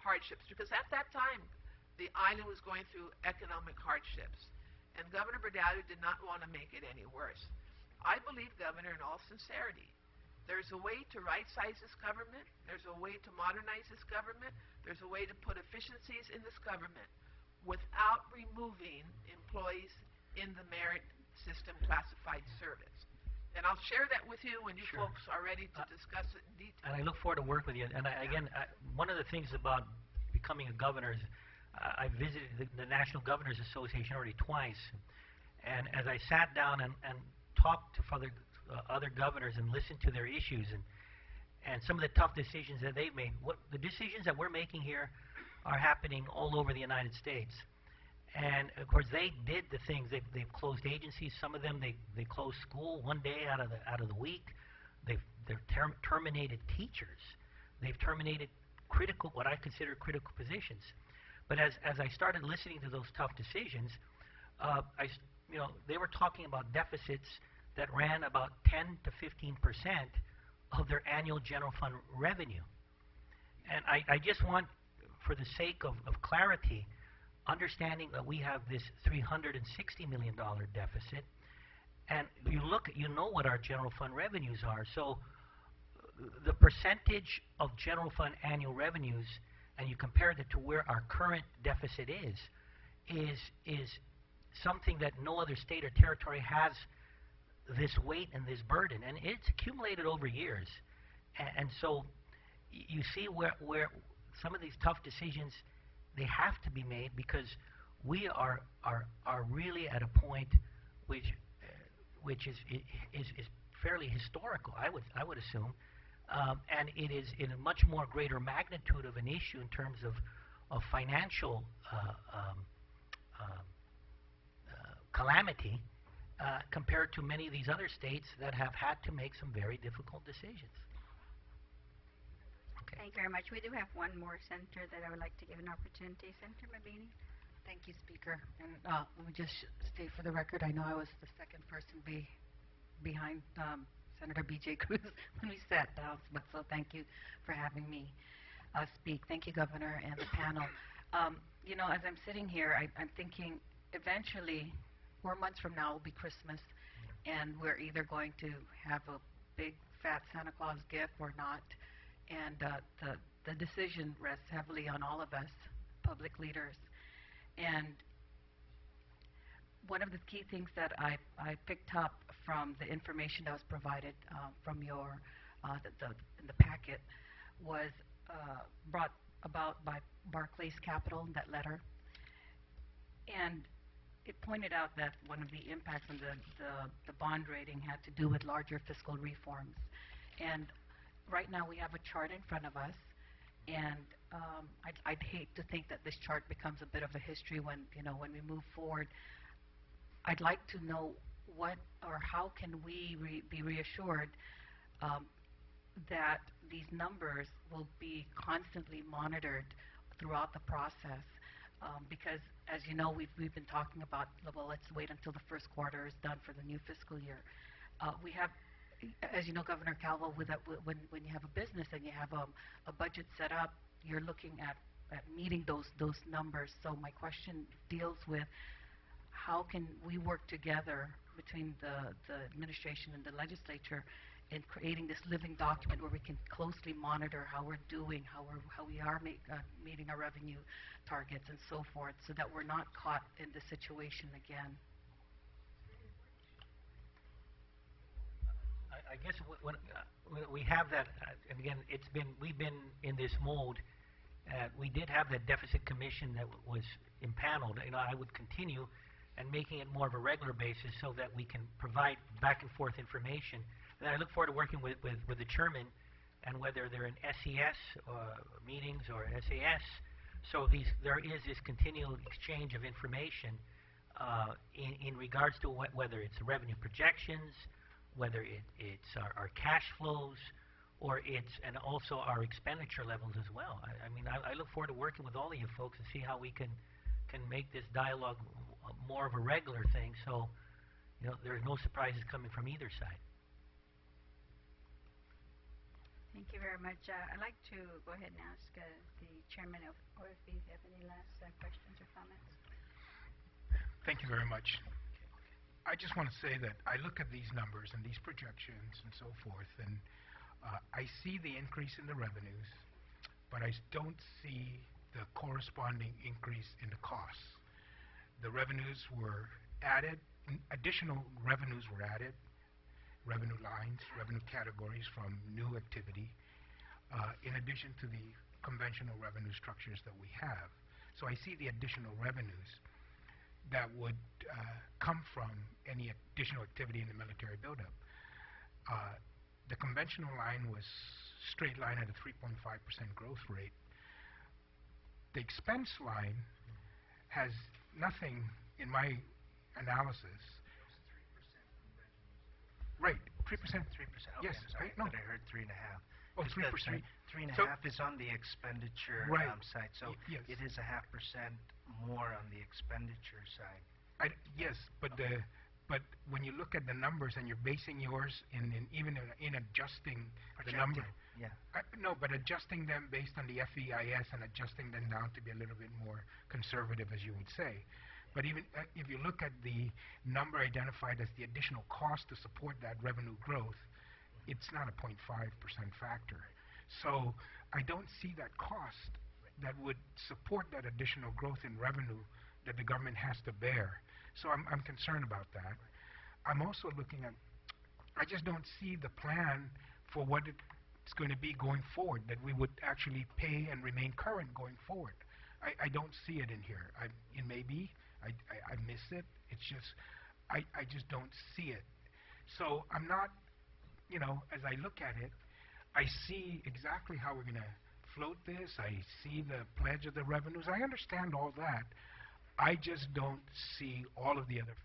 hardships, because at that time the island was going through economic hardships, and Governor Berdallo did not want to make it any worse. I believe, Governor, in all sincerity, there's a way to right-size this government. There's a way to modernize this government. There's a way to put efficiencies in this government without removing employees in the merit system classified service. And I'll share that with you when you folks are ready to discuss it in detail. And I look forward to working with you. And one of the things about becoming a governor is I visited the National Governors Association already twice. And as I sat down and talked to other governors and listened to their issues and some of the tough decisions that they've made, the decisions that we're making here are happening all over the United States. And of course, they did the things. They've closed agencies. Some of them they closed school one day out of the week. They've terminated teachers. They've terminated what I consider critical positions. But as I started listening to those tough decisions, they were talking about deficits that ran about 10 to 15% of their annual general fund revenue. And I just want, for the sake of clarity, understanding that we have this $360 million deficit, and you know what our general fund revenues are. So the percentage of general fund annual revenues, and you compare that to where our current deficit is something that no other state or territory has this weight and this burden, and it's accumulated over years. And so you see where some of these tough decisions, they have to be made, because we are really at a point which is fairly historical, I would assume, and it is in a much more greater magnitude of an issue in terms of financial calamity compared to many of these other states that have had to make some very difficult decisions. Okay. Thank you very much. We do have one more senator that I would like to give an opportunity. Senator Mabini. Thank you, Speaker. And let me just state for the record, I know I was the second person behind Senator B.J. Cruz when we sat down, but so thank you for having me speak. Thank you, Governor, and the panel. As I'm sitting here, I'm thinking eventually 4 months from now will be Christmas, and we're either going to have a big fat Santa Claus gift or not. And the decision rests heavily on all of us, public leaders. And one of the key things that I picked up from the information that was provided from your in the packet was brought about by Barclays Capital, that letter. And it pointed out that one of the impacts on the bond rating had to do with larger fiscal reforms. And right now we have a chart in front of us, and I'd hate to think that this chart becomes a bit of a history when we move forward. I'd like to know what or how can we be reassured that these numbers will be constantly monitored throughout the process, because as you know, we've been talking about, well, let's wait until the first quarter is done for the new fiscal year. We have, as you know, Governor Calvo, when you have a business and you have a budget set up, you're looking at meeting those numbers. So my question deals with how can we work together between the administration and the legislature in creating this living document where we can closely monitor how we're doing, how we are meeting our revenue targets and so forth, so that we're not caught in this situation again. I guess when we have that, and again, we've been in this mode. We did have that deficit commission that was impaneled. I would continue and making it more of a regular basis so that we can provide back and forth information. And I look forward to working with the chairman, and whether they're in SES meetings or SAS. So there is this continual exchange of information in regards to whether it's revenue projections, whether it's our cash flows, or and also our expenditure levels as well. I look forward to working with all of you folks and see how we can make this dialogue more of a regular thing, so there's no surprises coming from either side. Thank you very much. I'd like to go ahead and ask the chairman of OFB if you have any last questions or comments. Thank you very much. I just want to say that I look at these numbers and these projections and so forth, and I see the increase in the revenues, but I don't see the corresponding increase in the costs. The revenues were added, additional revenues were added, revenue lines, revenue categories from new activity, in addition to the conventional revenue structures that we have. So I see the additional revenues that would come from any additional activity in the military buildup. The conventional line was straight line at a 3.5% growth rate. The expense line has nothing in my analysis. Right, 3%. 3%. Okay, Yes, I'm sorry. no. I heard 3.5. Oh, 'Cause the 3%. 3.5 is on the expenditure Right. side, so Yes. it is 0.5% more on the expenditure side. Yes, but when you look at the numbers and you're basing yours even in adjusting the number, Yeah. no, but adjusting them based on the FEIS and adjusting them down to be a little bit more conservative, as you would say. But even if you look at the number identified as the additional cost to support that revenue growth, it's not a 0.5% factor. So I don't see that cost that would support that additional growth in revenue that the government has to bear. So I'm concerned about that. I'm also looking at, I just don't see the plan for what it's going to be going forward, that we would actually pay and remain current going forward. I don't see it in here. It may be, I miss it. It's just, I just don't see it. So I'm not, you know, as I look at it, I see exactly how we're going to float this. I see the pledge of the revenues. I understand all that. I just don't see all of the other